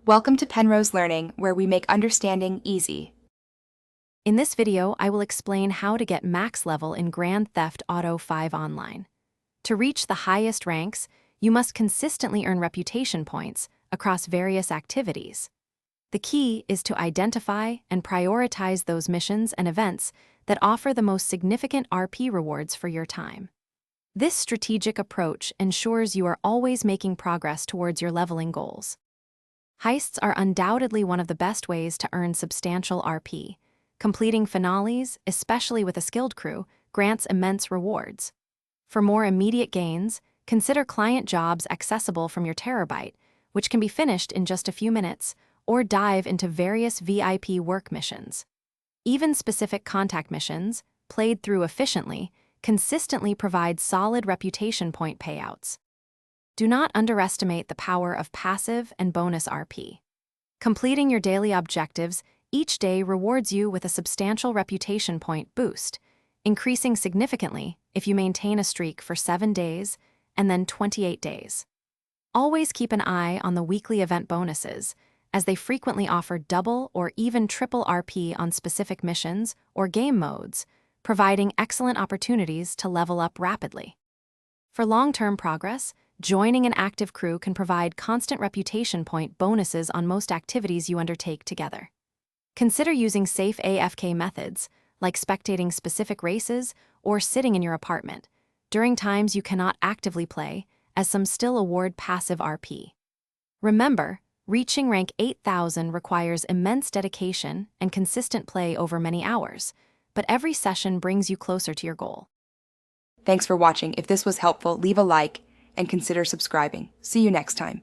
Welcome to Penrose Learning, where we make understanding easy. In this video, I will explain how to get max level in Grand Theft Auto 5 Online. To reach the highest ranks, you must consistently earn reputation points across various activities. The key is to identify and prioritize those missions and events that offer the most significant RP rewards for your time. This strategic approach ensures you are always making progress towards your leveling goals. Heists are undoubtedly one of the best ways to earn substantial RP. Completing finales, especially with a skilled crew, grants immense rewards. For more immediate gains, consider client jobs accessible from your terabyte, which can be finished in just a few minutes, or dive into various VIP work missions. Even specific contact missions, played through efficiently, consistently provide solid reputation point payouts. Do not underestimate the power of passive and bonus RP. Completing your daily objectives each day rewards you with a substantial reputation point boost, increasing significantly if you maintain a streak for 7 days and then 28 days. Always keep an eye on the weekly event bonuses, as they frequently offer double or even triple RP on specific missions or game modes, providing excellent opportunities to level up rapidly. For long-term progress, joining an active crew can provide constant reputation point bonuses on most activities you undertake together. Consider using safe AFK methods, like spectating specific races or sitting in your apartment, during times you cannot actively play, as some still award passive RP. Remember, reaching rank 8,000 requires immense dedication and consistent play over many hours, but every session brings you closer to your goal. Thanks for watching. If this was helpful, leave a like and consider subscribing. See you next time.